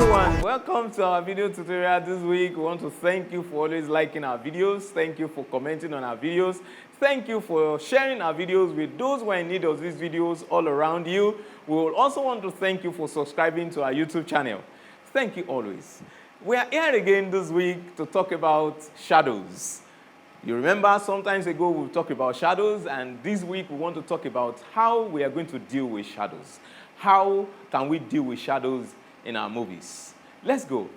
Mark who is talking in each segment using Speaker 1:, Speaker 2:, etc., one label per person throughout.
Speaker 1: everyone, welcome to our video tutorial this week. We want to thank you for always liking our videos. Thank you for commenting on our videos. Thank you for sharing our videos with those who are in need of these videos all around you. We will also want to thank you for subscribing to our YouTube channel. Thank you always. We are here again this week to talk about shadows. You remember sometimes ago we talked about shadows, and this week we want to talk about how we are going to deal with shadows. How can we deal with shadows in our movies? Let's go.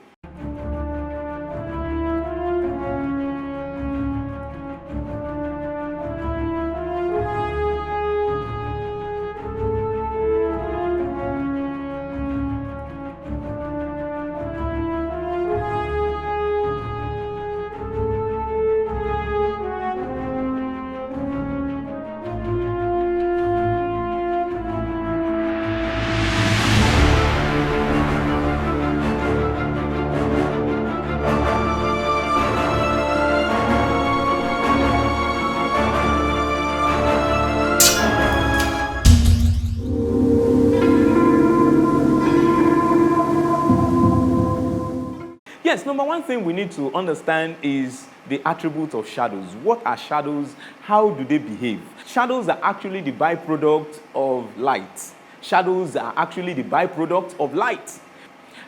Speaker 1: Yes, number one thing we need to understand is the attributes of shadows. What are shadows? How do they behave? Shadows are actually the byproduct of light. Shadows are actually the byproduct of light.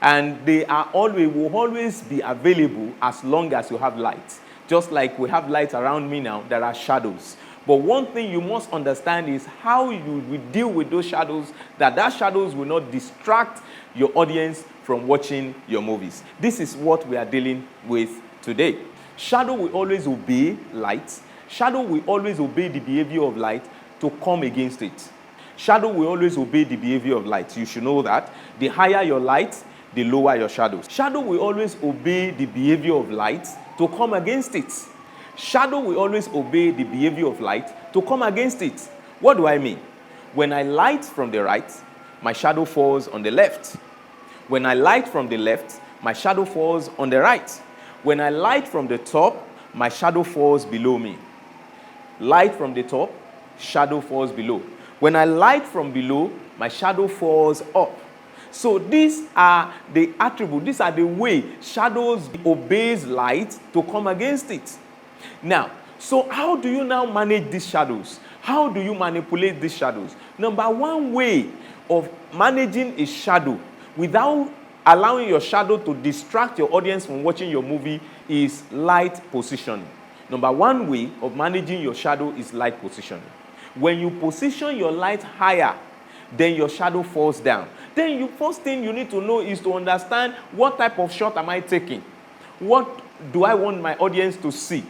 Speaker 1: And they will always be available as long as you have light. Just like we have light around me now, there are shadows. But one thing you must understand is how you will deal with those shadows, that shadows will not distract your audience from watching your movies. This is what we are dealing with today. Shadow will always obey light. Shadow will always obey the behavior of light to come against it. Shadow will always obey the behavior of light. You should know that. The higher your light, the lower your shadows. Shadow will always obey the behavior of light to come against it. Shadow will always obey the behavior of light to come against it. What do I mean? When I light from the right, my shadow falls on the left. When I light from the left, my shadow falls on the right. When I light from the top, my shadow falls below me. Light from the top, shadow falls below. When I light from below, my shadow falls up. So these are the attributes, these are the way shadows obeys light to come against it. Now, so how do you now manage these shadows? How do you manipulate these shadows? Number one way of managing a shadow without allowing your shadow to distract your audience from watching your movie is light positioning. Number one way of managing your shadow is light positioning. When you position your light higher, then your shadow falls down. Then the first thing you need to know is to understand what type of shot am I taking? What do I want my audience to see?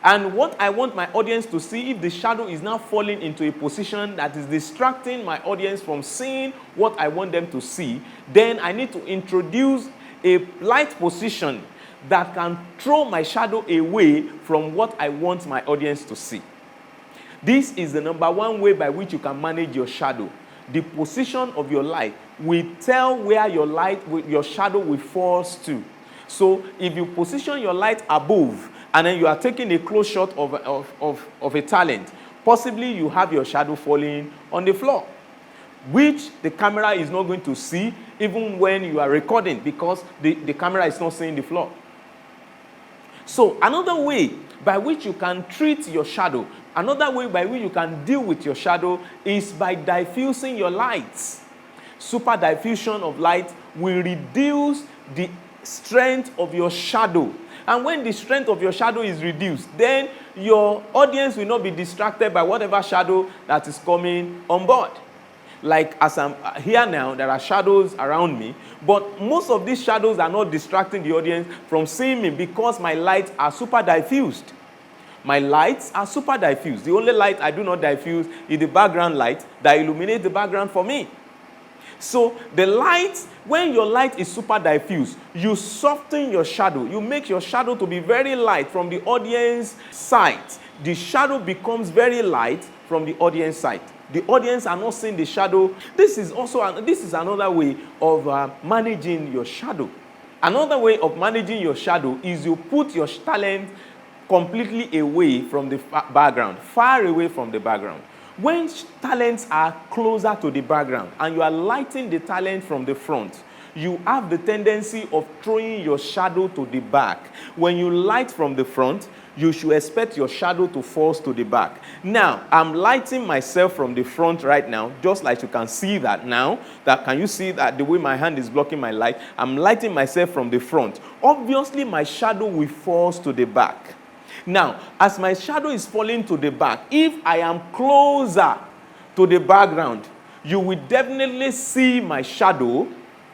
Speaker 1: And what I want my audience to see, if the shadow is now falling into a position that is distracting my audience from seeing what I want them to see, then I need to introduce a light position that can throw my shadow away from what I want my audience to see. This is the number one way by which you can manage your shadow. The position of your light will tell where your shadow will fall to. So if you position your light above, and then you are taking a close shot of a talent, possibly you have your shadow falling on the floor, which the camera is not going to see even when you are recording, because the camera is not seeing the floor. So another way by which you can treat your shadow, another way by which you can deal with your shadow is by diffusing your lights. Super diffusion of light will reduce the strength of your shadow. And when the strength of your shadow is reduced, then your audience will not be distracted by whatever shadow that is coming on board. Like as I'm here now, there are shadows around me, but most of these shadows are not distracting the audience from seeing me because my lights are super diffused. My lights are super diffused. The only light I do not diffuse is the background light that illuminates the background for me. So the light, when your light is super diffuse, you soften your shadow. You make your shadow to be very light from the audience side. The shadow becomes very light from the audience side. The audience are not seeing the shadow. This is another way of managing your shadow. Another way of managing your shadow is you put your talent completely away from the background, far away from the background. When talents are closer to the background and you are lighting the talent from the front, you have the tendency of throwing your shadow to the back. When you light from the front, you should expect your shadow to fall to the back. Now, I'm lighting myself from the front right now, just like you can see that now. Can you see that the way my hand is blocking my light? I'm lighting myself from the front. Obviously, my shadow will fall to the back. Now, as my shadow is falling to the back, if I am closer to the background, you will definitely see my shadow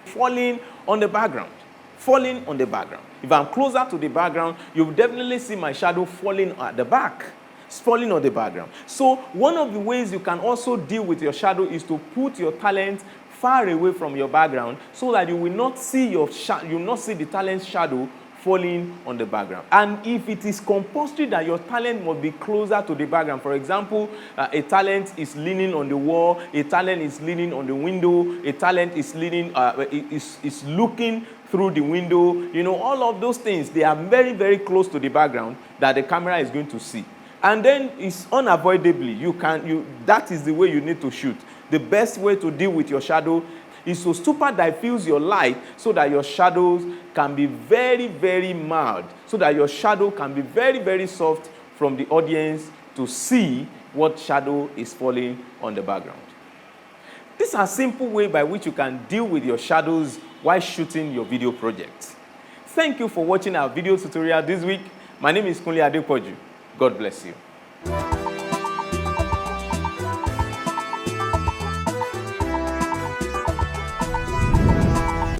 Speaker 1: falling on the background. Falling on the background. If I'm closer to the background, you will definitely see my shadow falling at the back. It's falling on the background. So one of the ways you can also deal with your shadow is to put your talent far away from your background so that you will not see you will not see the talent's shadow falling on the background. And if it is compulsory that your talent must be closer to the background, for example, a talent is leaning on the wall, a talent is leaning on the window, a talent is leaning, is looking through the window, you know, all of those things, they are very, very close to the background that the camera is going to see. And then it's unavoidably, that is the way you need to shoot. The best way to deal with your shadow is to super diffuse your light so that your shadows can be very, very mild, so that your shadow can be very, very soft from the audience to see what shadow is falling on the background. These are simple ways by which you can deal with your shadows while shooting your video projects. Thank you for watching our video tutorial this week. My name is Kunle Adepoju. God bless you.